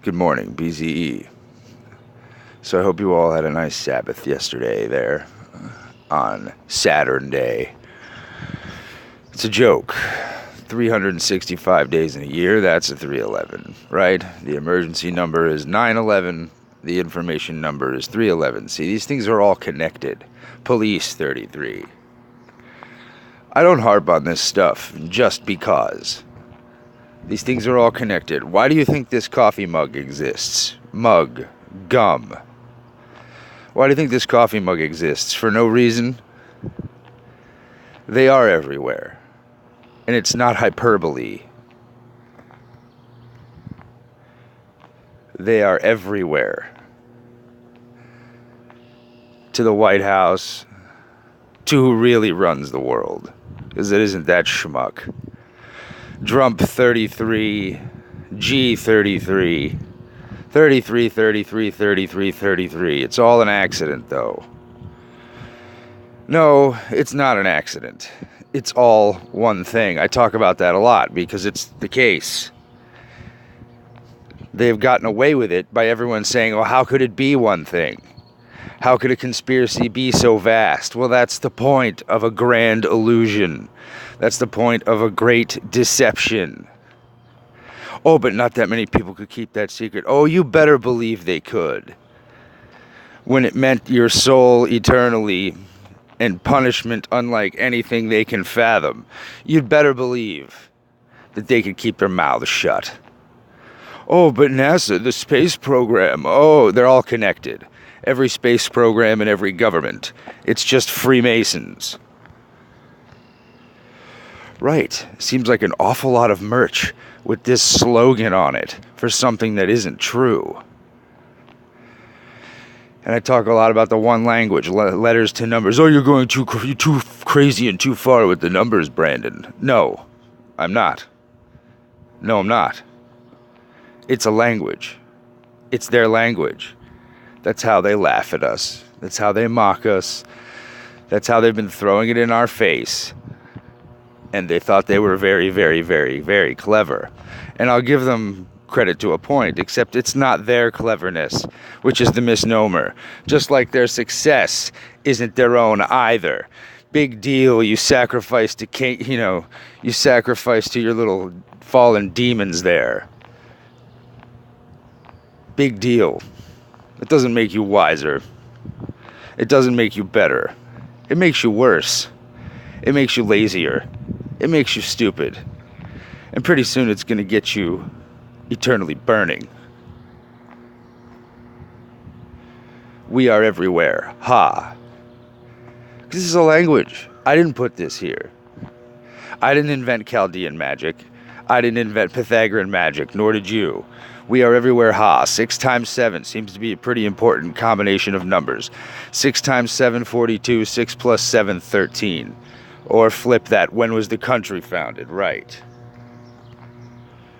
Good morning, B.C.E. So I hope you all had a nice Sabbath yesterday there on Saturn Day. It's a joke. 365 days in a year, that's a 311, right? The emergency number is 911. The information number is 311. See, these things are all connected. Police 33. I don't harp on this stuff just because. These things are all connected. Why do you think this coffee mug exists? Mug. Gum. Why do you think this coffee mug exists? For no reason? They are everywhere. And it's not hyperbole. They are everywhere. To the White House, to who really runs the world. Because it isn't that schmuck. Drump 33, G 33, 33, 33, 33, 33. It's all an accident, though. No, it's not an accident. It's all one thing. I talk about that a lot because it's the case. They've gotten away with it by everyone saying, oh, how could it be one thing? How could a conspiracy be so vast? Well, that's the point of a grand illusion. That's the point of a great deception. Oh, but not that many people could keep that secret. Oh, you better believe they could. When it meant your soul eternally and punishment unlike anything they can fathom, you'd better believe that they could keep their mouths shut. Oh, but NASA, the space program, oh, they're all connected. Every space program and every government. It's just Freemasons. Right. Seems like an awful lot of merch with this slogan on it for something that isn't true. And I talk a lot about the one language, letters to numbers. Oh, you're going too crazy and too far with the numbers, Brandon. No, I'm not. No, I'm not. It's a language. It's their language. That's how they laugh at us. That's how they mock us. That's how they've been throwing it in our face. And they thought they were very, very, very, very clever. And I'll give them credit to a point, except it's not their cleverness, which is the misnomer. Just like their success isn't their own either. Big deal, you sacrifice to, you sacrifice to your little fallen demons there. Big deal. It doesn't make you wiser. It doesn't make you better. It makes you worse. It makes you lazier. It makes you stupid. And pretty soon it's going to get you eternally burning. We are everywhere. Ha. This is a language. I didn't put this here. I didn't invent Chaldean magic. I didn't invent Pythagorean magic, nor did you. We are everywhere, ha. 6 times 7 seems to be a pretty important combination of numbers. 6 times 7, 42. 6 plus 7, 13. Or flip that, when was the country founded? Right.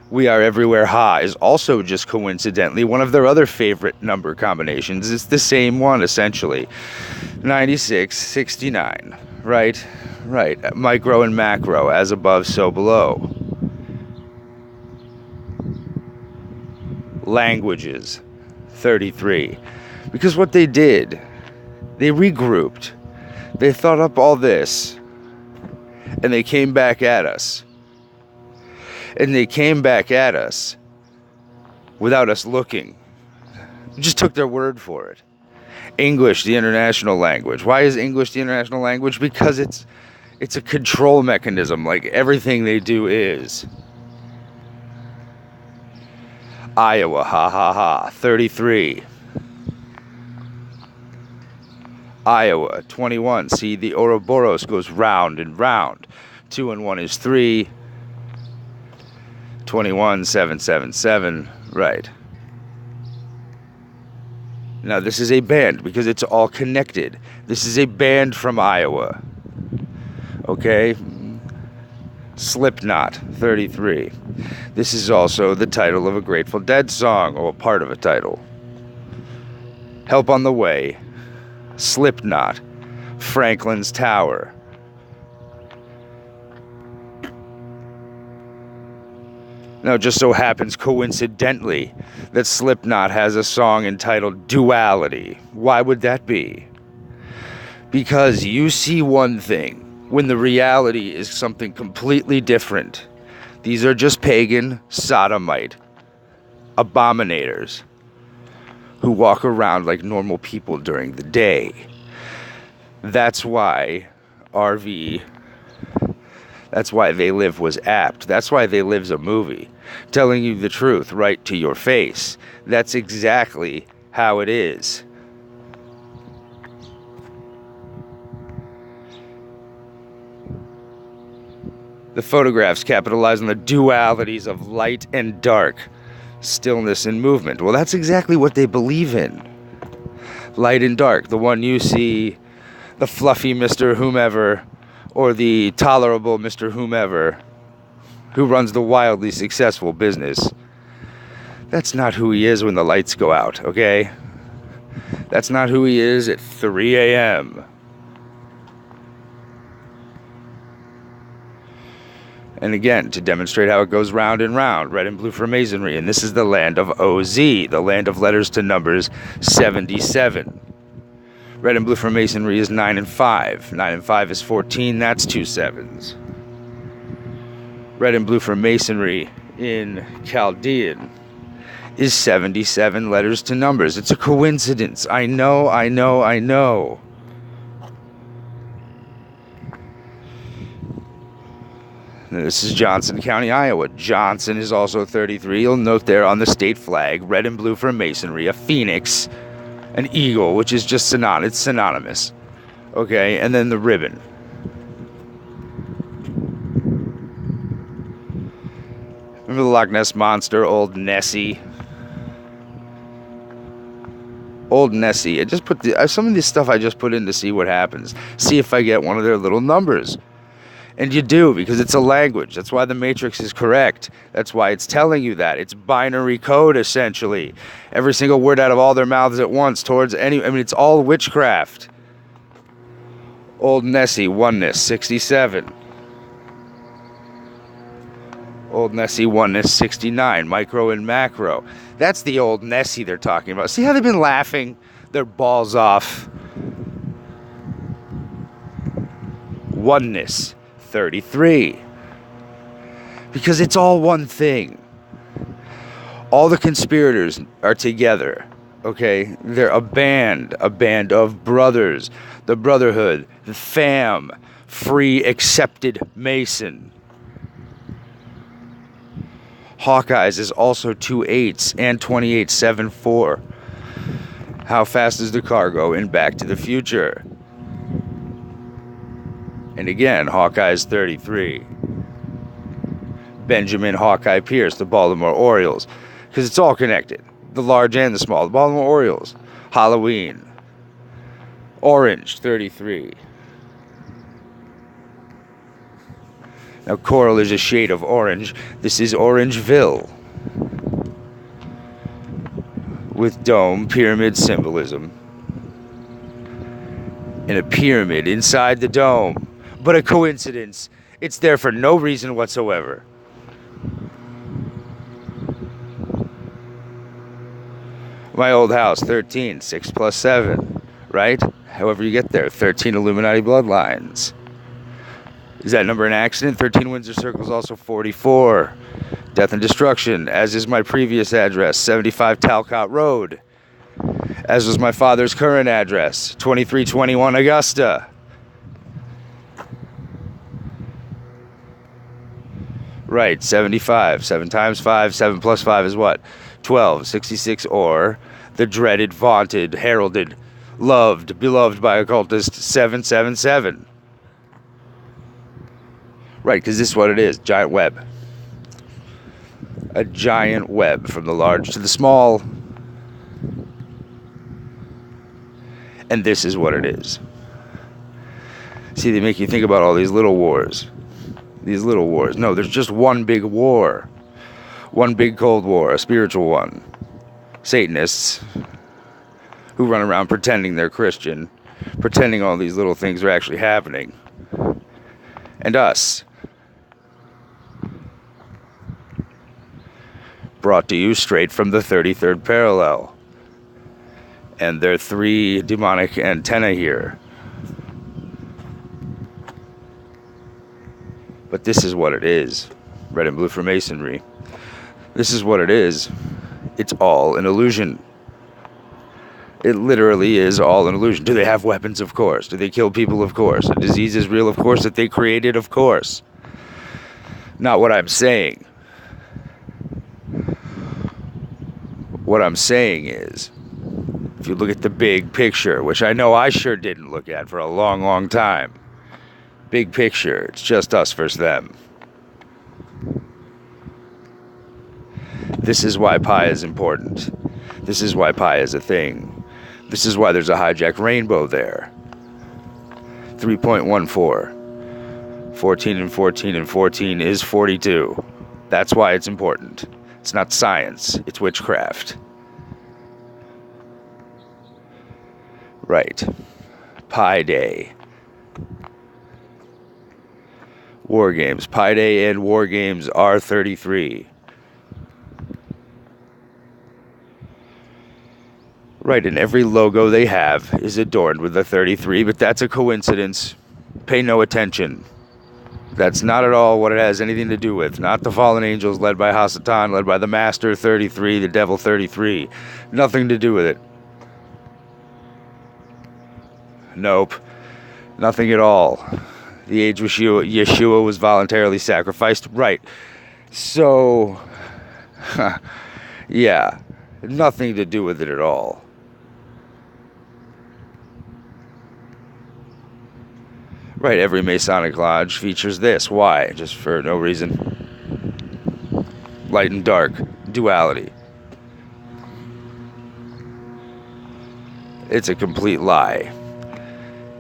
We are everywhere, ha, is also just coincidentally one of their other favorite number combinations. It's the same one, essentially. 96, 69. Right. Micro and macro, as above, so below. Languages 33. Because what they did, they regrouped, they thought up all this, and they came back at us. And they came back at us without us looking. We just took their word for it. English, the international language. Why is English the international language? Because it's a control mechanism, like everything they do is. Iowa, ha ha ha, 33. Iowa, 21. See, the Ouroboros goes round and round. 2 and 1 is 3. 21, 7, 7, 7. Right. Now, this is a band because it's all connected. This is a band from Iowa. Okay? Slipknot, 33. This is also the title of a Grateful Dead song, or part of a title. Help on the Way, Slipknot, Franklin's Tower. No, it just so happens coincidentally that Slipknot has a song entitled Duality. Why would that be? Because you see one thing when the reality is something completely different. These are just pagan, sodomite, abominators who walk around like normal people during the day. That's why That's Why They Live was apt. That's why They Live's a movie, telling you the truth right to your face. That's exactly how it is. The photographs capitalize on the dualities of light and dark, stillness and movement. Well, that's exactly what they believe in. Light and dark. The one you see, the fluffy Mr. Whomever, or the tolerable Mr. Whomever, who runs the wildly successful business. That's not who he is when the lights go out, okay? That's not who he is at 3 a.m. And again, to demonstrate how it goes round and round, red and blue for masonry. And this is the land of OZ, the land of letters to numbers 77. Red and blue for masonry is 9 and 5. 9 and 5 is 14, that's 2 sevens. Red and blue for masonry in Chaldean is 77 letters to numbers. It's a coincidence. I know. This is Johnson County, Iowa. Johnson is also 33. You'll note there on the state flag, red and blue for masonry, a phoenix, an eagle, which is just it's synonymous. Okay, and then the ribbon. Remember the Loch Ness Monster, Old Nessie? Old Nessie. I just put some of this stuff I just put in to see what happens. See if I get one of their little numbers. And you do, because it's a language. That's why the Matrix is correct. That's why it's telling you that. It's binary code, essentially. Every single word out of all their mouths at once towards it's all witchcraft. Old Nessie, oneness, 67. Old Nessie, oneness, 69. Micro and macro. That's the old Nessie they're talking about. See how they've been laughing their balls off? Oneness. 33. Because it's all one thing. All the conspirators are together. Okay? They're a band of brothers. The Brotherhood, the fam, free accepted Mason. Hawkeyes is also 2 8s and 2874. How fast is the car go in Back to the Future? And again, Hawkeye's 33. Benjamin Hawkeye Pierce, the Baltimore Orioles. Because it's all connected. The large and the small. The Baltimore Orioles. Halloween. Orange, 33. Now, coral is a shade of orange. This is Orangeville. With dome, pyramid symbolism. And a pyramid inside the dome. But a coincidence. It's there for no reason whatsoever. My old house, 13, 6 plus 7, right? However you get there, 13 Illuminati bloodlines. Is that number an accident? 13 Windsor Circle is also 44. Death and destruction, as is my previous address, 75 Talcott Road. As was my father's current address, 2321 Augusta. Right, 75. 7 times 5, 7 plus 5 is what? 12, 66, or the dreaded, vaunted, heralded, loved, beloved by occultists, 777. Right, because this is what it is, giant web. A giant web from the large to the small. And this is what it is. See, they make you think about all these little wars. These little wars. No, there's just one big war. One big Cold War, a spiritual one. Satanists who run around pretending they're Christian, pretending all these little things are actually happening. And us. brought to you straight from the 33rd parallel. And there are 3 demonic antennae here. But this is what it is. Red and blue for masonry. This is what it is. It's all an illusion. It literally is all an illusion. Do they have weapons? Of course. Do they kill people? Of course. A disease is real? Of course. That they created? Of course. Not what I'm saying. What I'm saying is, if you look at the big picture, which I know I sure didn't look at for a long, long time. Big picture. It's just us versus them. This is why pi is important. This is why pi is a thing. This is why there's a hijacked rainbow there. 3.14. 14 and 14 and 14 is 42. That's why it's important. It's not science. It's witchcraft. Right. Pi Day. War Games. Pi Day and War Games are 33. Right, and every logo they have is adorned with the 33, but that's a coincidence. Pay no attention. That's not at all what it has anything to do with. Not the fallen angels led by Hasatan, led by the Master 33, the Devil 33. Nothing to do with it. Nope. Nothing at all. The age which Yeshua was voluntarily sacrificed. Right. So, yeah. Nothing to do with it at all. Right, every Masonic Lodge features this. Why? Just for no reason. Light and dark. Duality. It's a complete lie.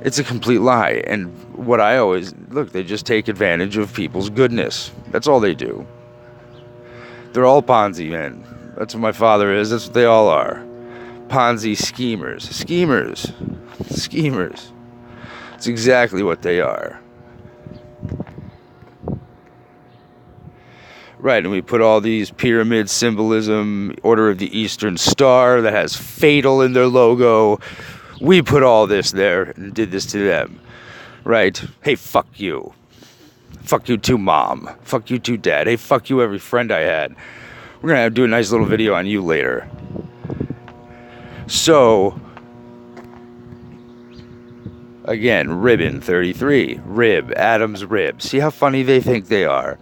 It's a complete lie. And what I always... Look, they just take advantage of people's goodness. That's all they do. They're all Ponzi men. That's what my father is. That's what they all are. Ponzi schemers. Schemers. Schemers. It's exactly what they are. Right, and we put all these pyramid symbolism, Order of the Eastern Star that has fatal in their logo. We put all this there and did this to them. Right? Hey, fuck you. Fuck you too, Mom. Fuck you too, Dad. Hey, fuck you, every friend I had. We're going to do a nice little video on you later. So... Again, ribbon 33. Rib. Adam's rib. See how funny they think they are.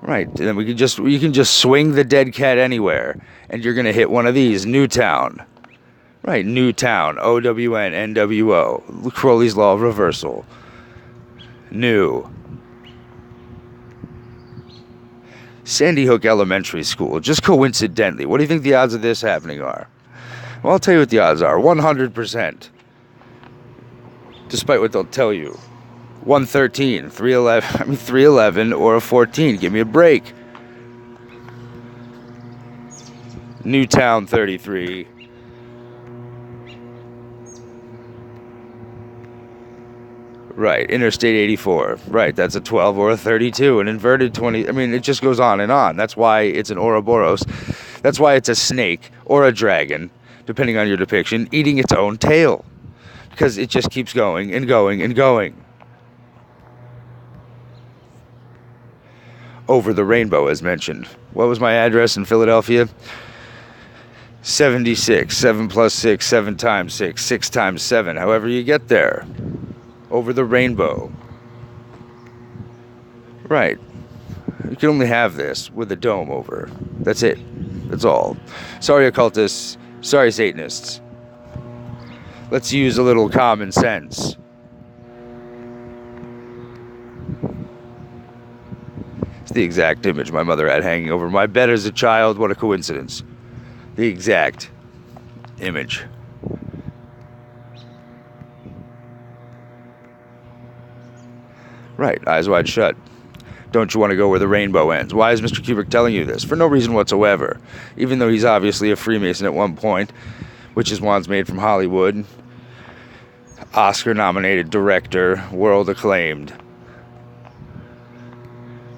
Right. And then you can just swing the dead cat anywhere. And you're going to hit one of these. Newtown. Right. Newtown. O-W-N. N-W-O. Crowley's Law of Reversal. New. Sandy Hook Elementary School. Just coincidentally. What do you think the odds of this happening are? Well, I'll tell you what the odds are. 100%. Despite what they'll tell you. 113, 311, or a 14. Give me a break. Newtown 33. Right, Interstate 84. Right, that's a 12 or a 32. An inverted 20. I mean, it just goes on and on. That's why it's an Ouroboros. That's why it's a snake or a dragon, depending on your depiction, eating its own tail. Because it just keeps going and going and going. Over the rainbow, as mentioned. What was my address in Philadelphia? 76. 7 plus 6, 7 times 6, 6 times 7. However you get there. Over the rainbow. Right. You can only have this with a dome over. That's it. That's all. Sorry, occultists. Sorry, Satanists. Let's use a little common sense. It's the exact image my mother had hanging over my bed as a child. What a coincidence. The exact image. Right, eyes wide shut. Don't you want to go where the rainbow ends? Why is Mr. Kubrick telling you this? For no reason whatsoever. Even though he's obviously a Freemason at one point. Witch's Wands made from Hollywood. Oscar-nominated director. World acclaimed.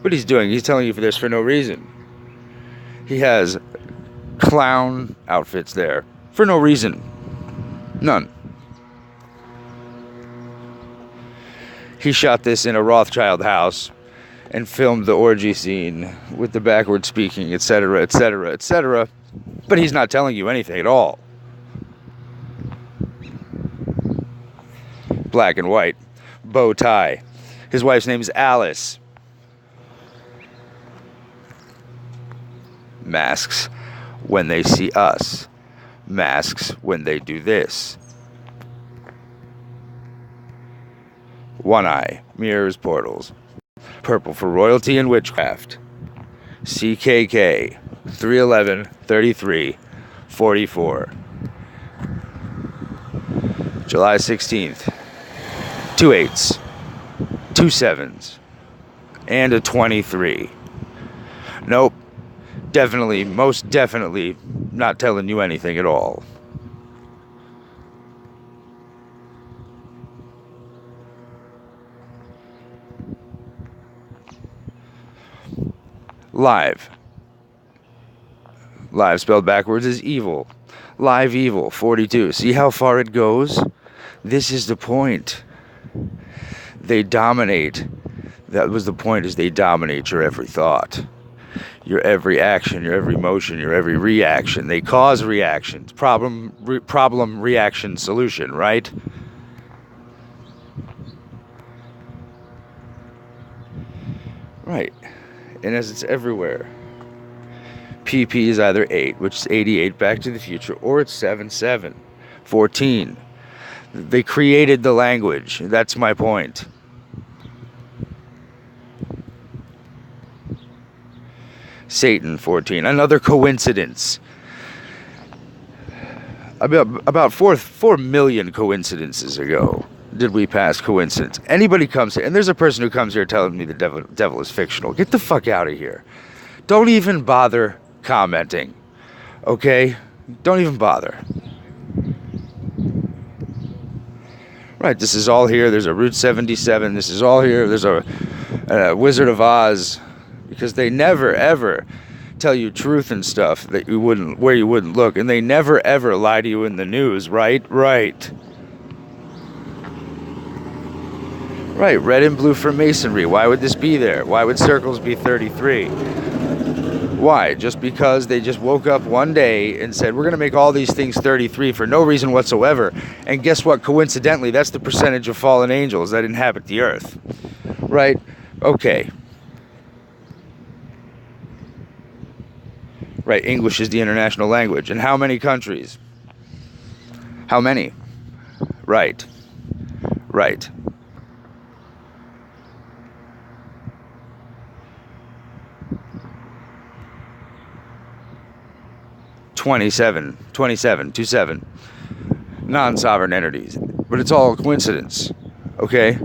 What he's doing, he's telling you for this for no reason. He has clown outfits there for no reason. None. He shot this in a Rothschild house and filmed the orgy scene with the backward speaking, etc., etc., etc. But he's not telling you anything at all. Black and white. Bow tie. His wife's name is Alice. Masks when they see us. Masks when they do this. One eye. Mirrors, portals. Purple for royalty and witchcraft. CKK. 311 33 44. July 16th. 2 8s. 2 7s. And a 23. Nope. Definitely, most definitely not telling you anything at all. Live. Live spelled backwards is evil. Live evil, 42. See how far it goes? This is the point. They dominate. That was the point, is they dominate your every thought. Your every action, your every motion, your every reaction. They cause reactions. Problem, reaction, solution, right? Right. And as it's everywhere. PP is either 8, which is 88, Back to the Future, or it's 7, 14. They created the language. That's my point. Satan, 14. Another coincidence. About 4 million coincidences ago did we pass coincidence. Anybody comes here, and there's a person who comes here telling me the devil is fictional. Get the fuck out of here. Don't even bother commenting. Okay? Don't even bother. Right, this is all here. There's a Route 77. This is all here. There's a Wizard of Oz. Because they never, ever tell you truth and stuff that you wouldn't, where you wouldn't look. And they never, ever lie to you in the news, right? Right. Right, red and blue for masonry. Why would this be there? Why would circles be 33? Why? Just because they just woke up one day and said, we're going to make all these things 33 for no reason whatsoever. And guess what? Coincidentally, that's the percentage of fallen angels that inhabit the earth. Right? Okay. Right, English is the international language. And how many countries? How many? Right. Right. Twenty-seven, 27, non-sovereign entities. But it's all a coincidence, okay?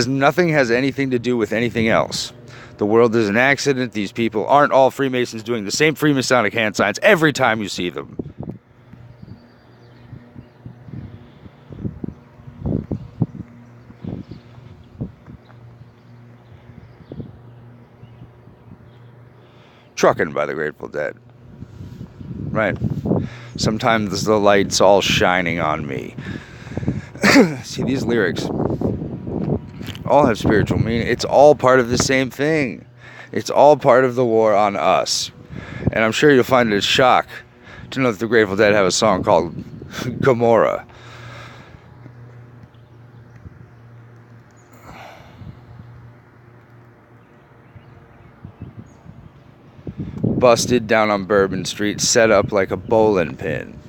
Nothing has anything to do with anything else. The world is an accident. These people aren't all Freemasons doing the same Freemasonic hand signs every time you see them. Truckin' by the Grateful Dead. Right. Sometimes the light's all shining on me. See, these lyrics all have spiritual meaning. It's all part of the same thing. It's all part of the war on us. And I'm sure you'll find it a shock to know that the Grateful Dead have a song called Gomorrah. Busted down on Bourbon Street, set up like a bowling pin.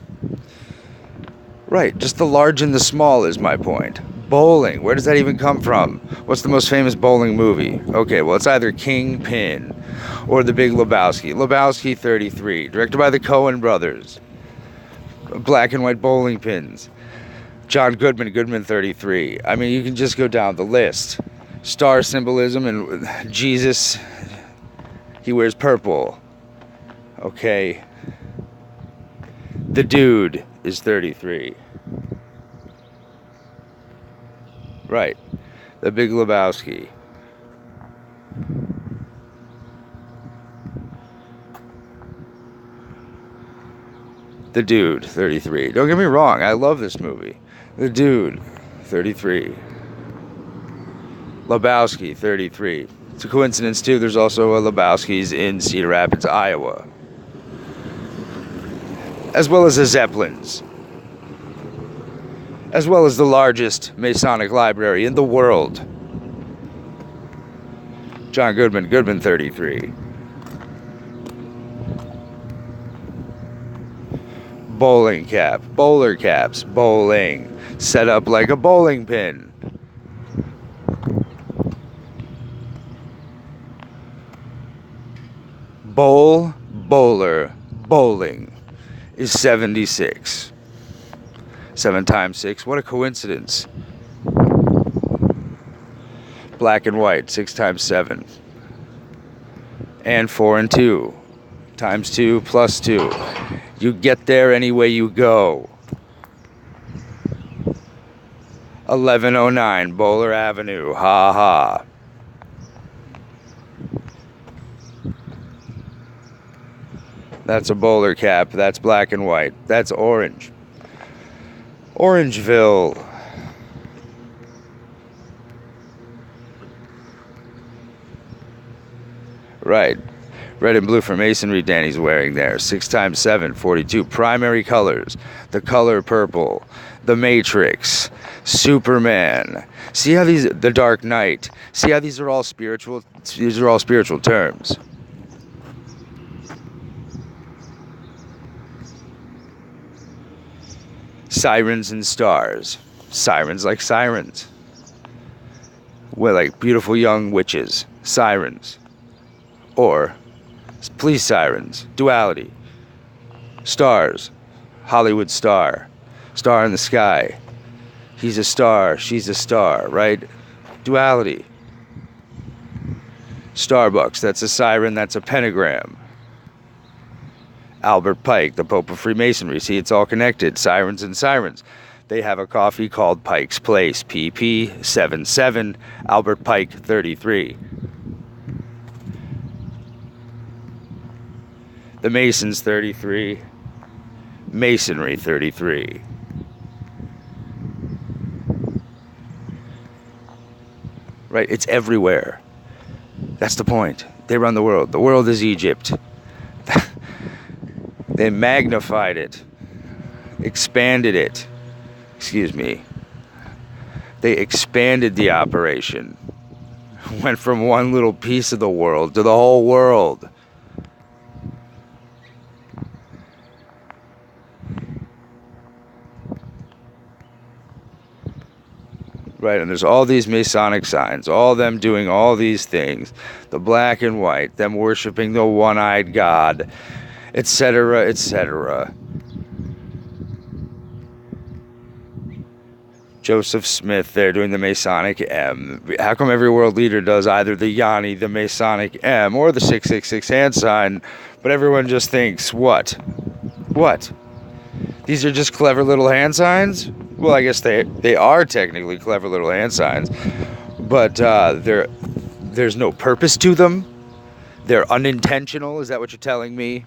Right, just the large and the small is my point. Bowling, where does that even come from? What's the most famous bowling movie? Okay, well, it's either Kingpin or The Big Lebowski. Lebowski 33, directed by the Coen brothers. Black and white bowling pins. John Goodman, Goodman 33. I mean, you can just go down the list. Star symbolism, and Jesus, he wears purple. Okay. The dude is 33. Right. The Big Lebowski. The Dude, 33. Don't get me wrong, I love this movie. The Dude, 33. Lebowski, 33. It's a coincidence, too. There's also a Lebowski's in Cedar Rapids, Iowa. As well as the Zeppelins. As well as the largest Masonic library in the world. John Goodman, Goodman, 33. Bowling cap, bowler caps, bowling. Set up like a bowling pin. Bowler, bowling is 76. 7 times 6, what a coincidence. Black and white, 6 times 7. And 4 and 2. Times 2 plus 2. You get there any way you go. 1109 Bowler Avenue, ha ha. That's a bowler cap. That's black and white. That's orange. Orangeville. Right. Red and blue for masonry Danny's wearing there. 6 times 7, 42. Primary colors. The color purple. The Matrix. Superman. See how these... The Dark Knight. See how these are all spiritual... These are all spiritual terms. Sirens and stars. Sirens like sirens. We're like beautiful young witches. Sirens. Or police sirens. Duality. Stars. Hollywood star. Star in the sky. He's a star. She's a star, right? Duality. Starbucks. That's a siren. That's a pentagram. Albert Pike, the Pope of Freemasonry. See, it's all connected. Sirens and sirens. They have a coffee called Pike's Place. PP 77. Albert Pike 33. The Masons 33. Masonry 33. Right? It's everywhere. That's the point. They run the world. The world is Egypt. They magnified it, expanded it. Excuse me. They expanded the operation. Went from one little piece of the world to the whole world. Right, and there's all these Masonic signs, all them doing all these things. The black and white, them worshiping the one-eyed God. Etc., etc. Joseph Smith there doing the Masonic M. How come every world leader does either the Yanni, the Masonic M, or the 666 hand sign, but everyone just thinks, what? What? These are just clever little hand signs? Well, I guess they are technically clever little hand signs, but there's no purpose to them? They're unintentional? Is that what you're telling me?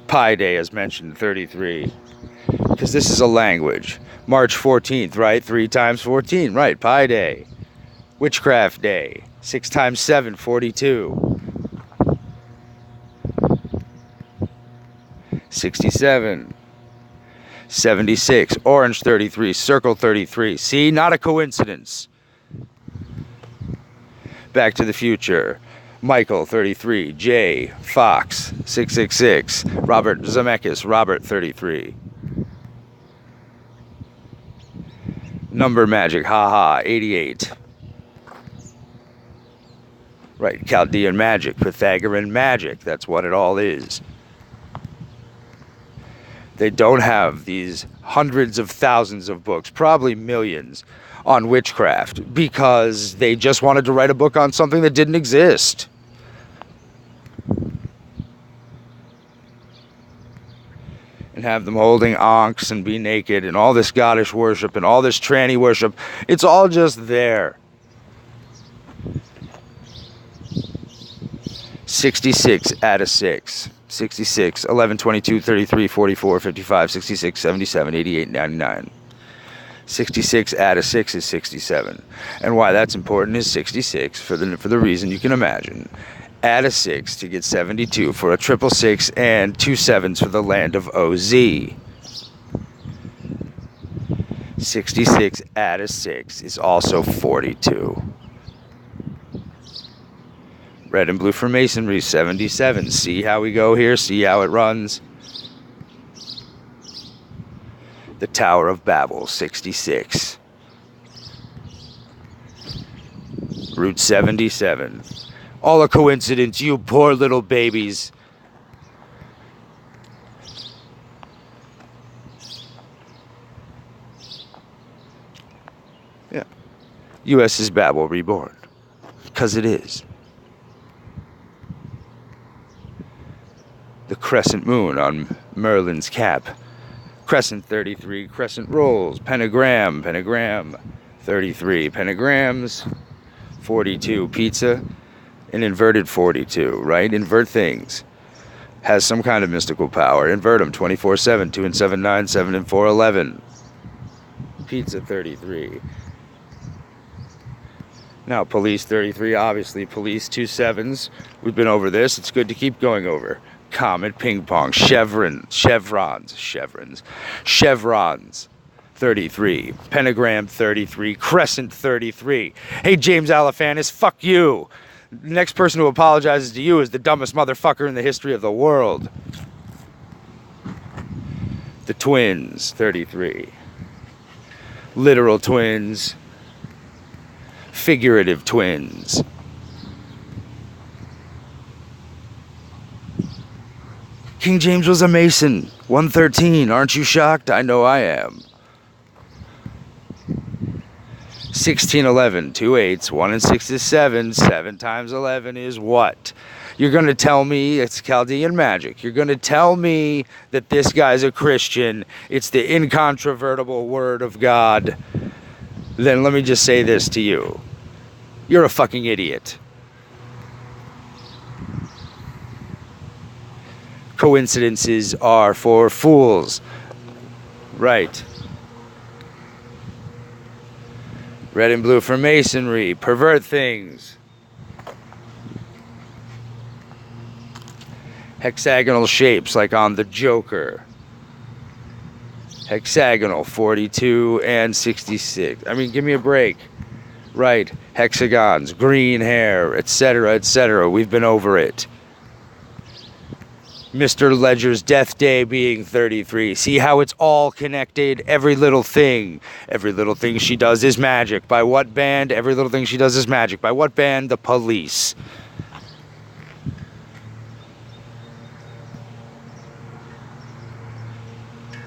Pi Day, as mentioned, 33. Because this is a language. March 14th, right? 3 times 14, right? Pi Day. Witchcraft Day. 6 times 7, 42. 67. 76. Orange 33. Circle 33. See? Not a coincidence. Back to the Future. Michael, 33. J. Fox, 666. Robert Zemeckis, Robert, 33. Number Magic, haha, 88. Right, Chaldean Magic, Pythagorean Magic, that's what it all is. They don't have these hundreds of thousands of books, probably millions, on witchcraft because they just wanted to write a book on something that didn't exist. And have them holding ankhs and be naked and all this Scottish worship and all this tranny worship. It's all just there. 66 out of 6. 66, 11, 22, 33, 44, 55, 66, 77, 88, 99. 66 add a 6 is 67. And why that's important is 66, for the reason you can imagine. Add a 6 to get 72 for a triple 6 and 2 sevens for the land of OZ. 66 add a 6 is also 42. Red and blue for masonry, 77. See how we go here? See how it runs? The Tower of Babel, 66. Route 77. All a coincidence, you poor little babies. Yeah. U.S. is Babel reborn. Because it is. The crescent moon on Merlin's cap. Crescent 33, crescent rolls, pentagram, 33, pentagrams, 42, pizza, an inverted 42, right? Invert things. Has some kind of mystical power. Invert them 24/7, 2 and 7, 9, 7 and 4, 11. Pizza 33. Now, police 33, obviously, police 2 sevens. We've been over this. It's good to keep going over. Comet, ping pong, chevrons, 33, pentagram 33, crescent 33. Hey, James Alefantis, fuck you. The next person who apologizes to you is the dumbest motherfucker in the history of the world. The twins, 33. Literal twins. Figurative twins. King James was a Mason. 113. Aren't you shocked? I know I am. 1611. 2 8s. 1 and 6 is 7. 7 times 11 is what? You're going to tell me it's Chaldean magic. You're going to tell me that this guy's a Christian. It's the incontrovertible word of God. Then let me just say this to you. You're a fucking idiot. Coincidences are for fools. Right. Red and blue for masonry. Pervert things. Hexagonal shapes like on the Joker. Hexagonal 42 and 66. I mean, give me a break. Right. Hexagons, green hair, etc., etc. We've been over it. Mr. Ledger's death day being 33. See how it's all connected? Every little thing. Every little thing she does is magic. By what band? Every little thing she does is magic. By what band? The Police.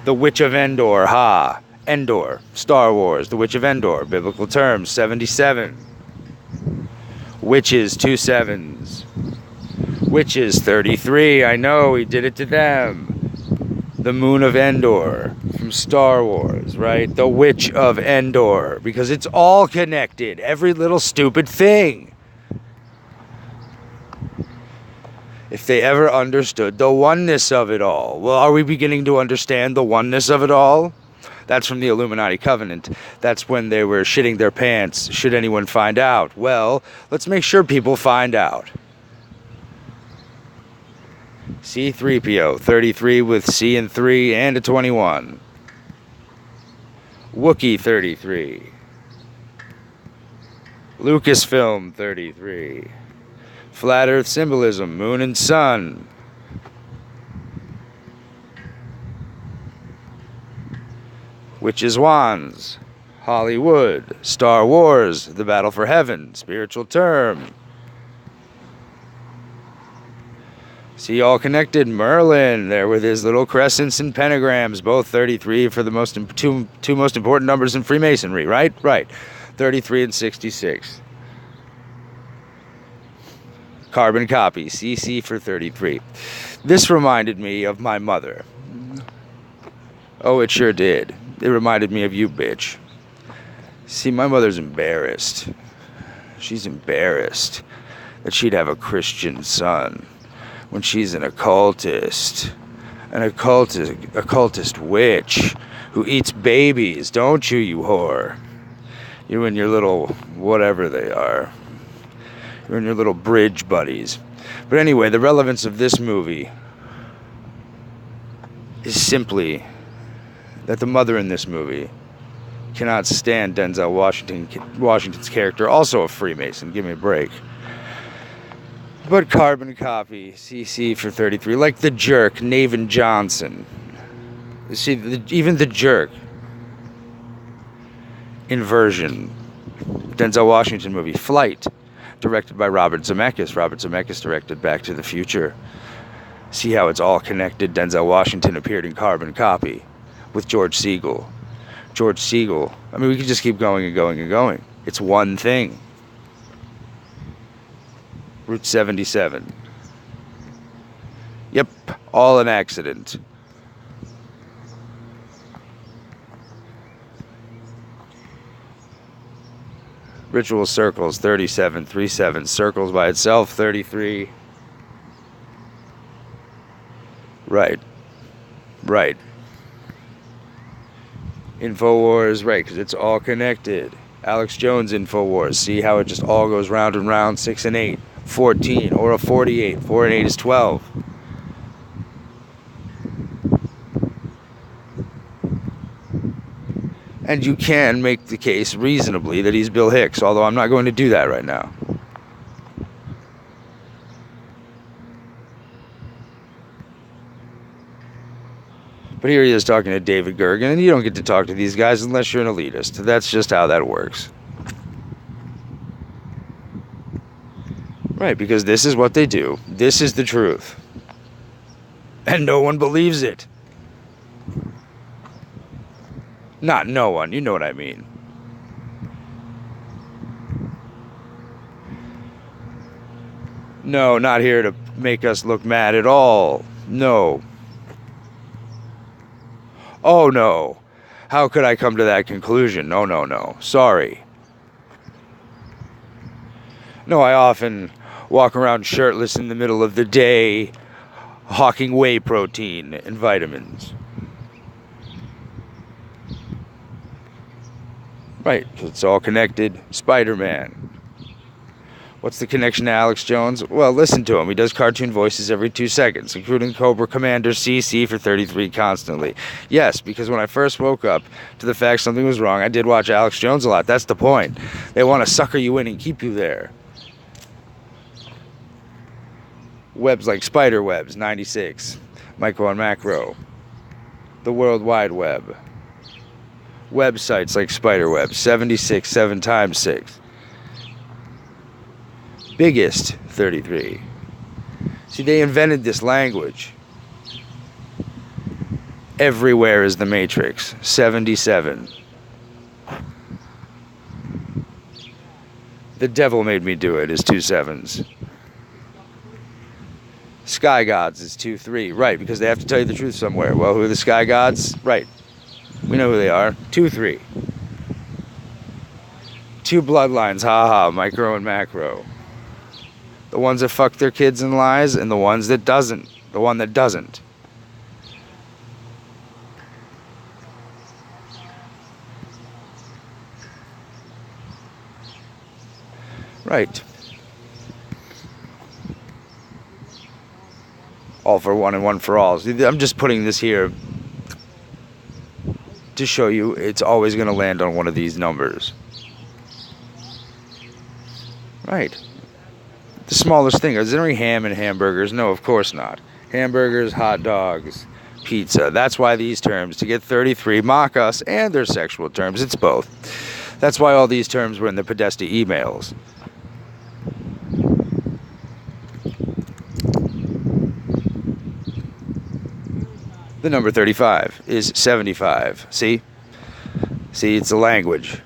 The Witch of Endor. Ha. Endor. Star Wars. The Witch of Endor. Biblical terms. 77. Witches. 2 sevens. Witches 33, I know, he did it to them. The Moon of Endor from Star Wars, right? The Witch of Endor, because it's all connected, every little stupid thing. If they ever understood the oneness of it all. Well, are we beginning to understand the oneness of it all? That's from the Illuminati Covenant. That's when they were shitting their pants, should anyone find out. Well, let's make sure people find out. C-3PO, 33 with C and 3 and a 21. Wookiee, 33. Lucasfilm, 33. Flat Earth symbolism, moon and sun. Witches' wands. Hollywood. Star Wars, the battle for heaven, spiritual term. See, all connected. Merlin, there with his little crescents and pentagrams, both 33 for the two most important numbers in Freemasonry, right? Right. 33 and 66. Carbon copy, CC for 33. This reminded me of my mother. Oh, it sure did. It reminded me of you, bitch. See, my mother's embarrassed. She's embarrassed that she'd have a Christian son when she's an occultist witch who eats babies, don't you, you whore? You and your little whatever they are. You and your little bridge buddies. But anyway, the relevance of this movie is simply that the mother in this movie cannot stand Denzel Washington's character, also a Freemason, give me a break. But carbon copy, CC for 33, like the jerk, Navin Johnson. See, even the jerk inversion, Denzel Washington movie, Flight, directed by Robert Zemeckis. Robert Zemeckis directed Back to the Future. See how it's all connected? Denzel Washington appeared in Carbon Copy with George Segal. George Segal, I mean, we could just keep going and going and going. It's one thing. Route 77. Yep, all an accident. Ritual circles, 37, 37. Circles by itself, 33. Right. Right. InfoWars, right, because it's all connected. Alex Jones InfoWars. See how it just all goes round and round, 6 and 8. 14 or a 48. 4 and 8 is 12. And you can make the case reasonably that he's Bill Hicks, although I'm not going to do that right now. But here he is talking to David Gergen, and you don't get to talk to these guys unless you're an elitist. That's just how that works. Right, because this is what they do. This is the truth. And no one believes it. Not no one, you know what I mean. No, not here to make us look mad at all. No. Oh no. How could I come to that conclusion? No, no, no. Sorry. No, I often walk around shirtless in the middle of the day, hawking whey protein and vitamins. Right, so it's all connected. Spider-Man. What's the connection to Alex Jones? Well, listen to him. He does cartoon voices every 2 seconds, including Cobra Commander CC for 33 constantly. Yes, because when I first woke up to the fact something was wrong, I did watch Alex Jones a lot. That's the point. They want to sucker you in and keep you there. Webs like spider webs, 96. Micro and macro. The World Wide Web. Websites like spiderweb, 76, 7 times 6. Biggest, 33. See, they invented this language. Everywhere is the Matrix, 77. The devil made me do it is 2 7s. Sky Gods is 2 3. Right, because they have to tell you the truth somewhere. Well, who are the Sky Gods? Right. We know who they are. 2 3. 2 bloodlines, haha, micro and macro. The ones that fuck their kids and lies, and the ones that doesn't. The one that doesn't. Right. All for one and one for all. I'm just putting this here to show you it's always going to land on one of these numbers. Right. The smallest thing. Is there any ham in hamburgers? No, of course not. Hamburgers, hot dogs, pizza. That's why these terms, to get 33, mock us and their sexual terms. It's both. That's why all these terms were in the Podesta emails. The number 35 is 75. See? See, it's a language.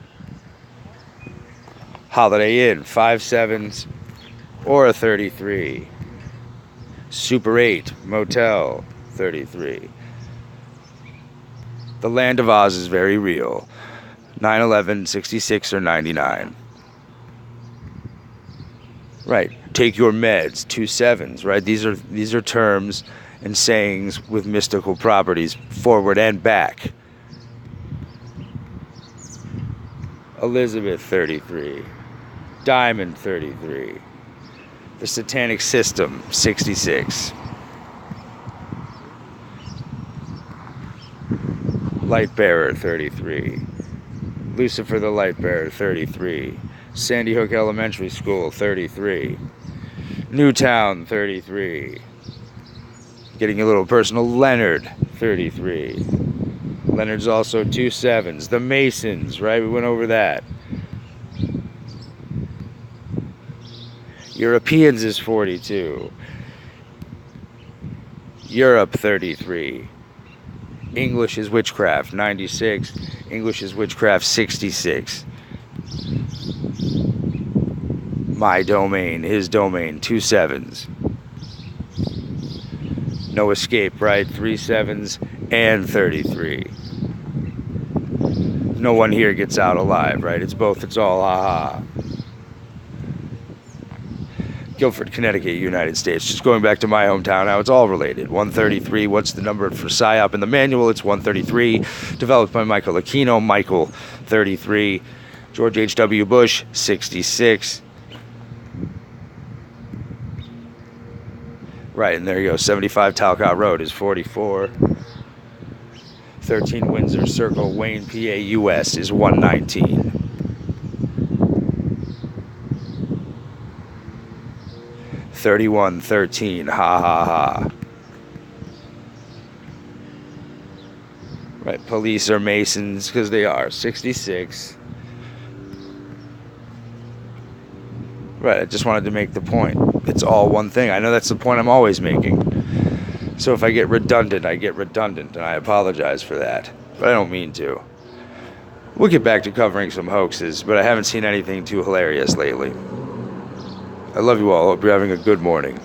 Holiday Inn, 5 7s, or a 33. Super 8, Motel, 33. The Land of Oz is very real. 9/11, 66, or 99. Right. take your meds, 2 sevens, right? These are terms and sayings with mystical properties, forward and back. Elizabeth, 33. Diamond, 33. The Satanic System, 66. Lightbearer, 33. Lucifer the Lightbearer, 33. Sandy Hook Elementary School, 33. Newtown, 33. Getting a little personal, Leonard, 33. Leonard's also 2 sevens. The Masons, right? We went over that. Europeans is 42. Europe, 33. English is witchcraft, 96. English is witchcraft, 66. My domain, his domain, 2 sevens. No escape, right? 3 sevens and 33. No one here gets out alive, right? It's both, it's all, ha-ha. Guilford, Connecticut, United States. Just going back to my hometown, how it's all related. 133, what's the number for PSYOP in the manual? It's 133. Developed by Michael Aquino, Michael, 33. George H.W. Bush, 66. Right, and there you go. 75 Talcott Road is 44. 13 Windsor Circle, Wayne, PA, US is 119. 3113, ha ha ha. Right, police are Masons, because they are. 66. Right, I just wanted to make the point. It's all one thing. I know that's the point I'm always making. So if I get redundant, I get redundant, and I apologize for that. But I don't mean to. We'll get back to covering some hoaxes, but I haven't seen anything too hilarious lately. I love you all. Hope you're having a good morning.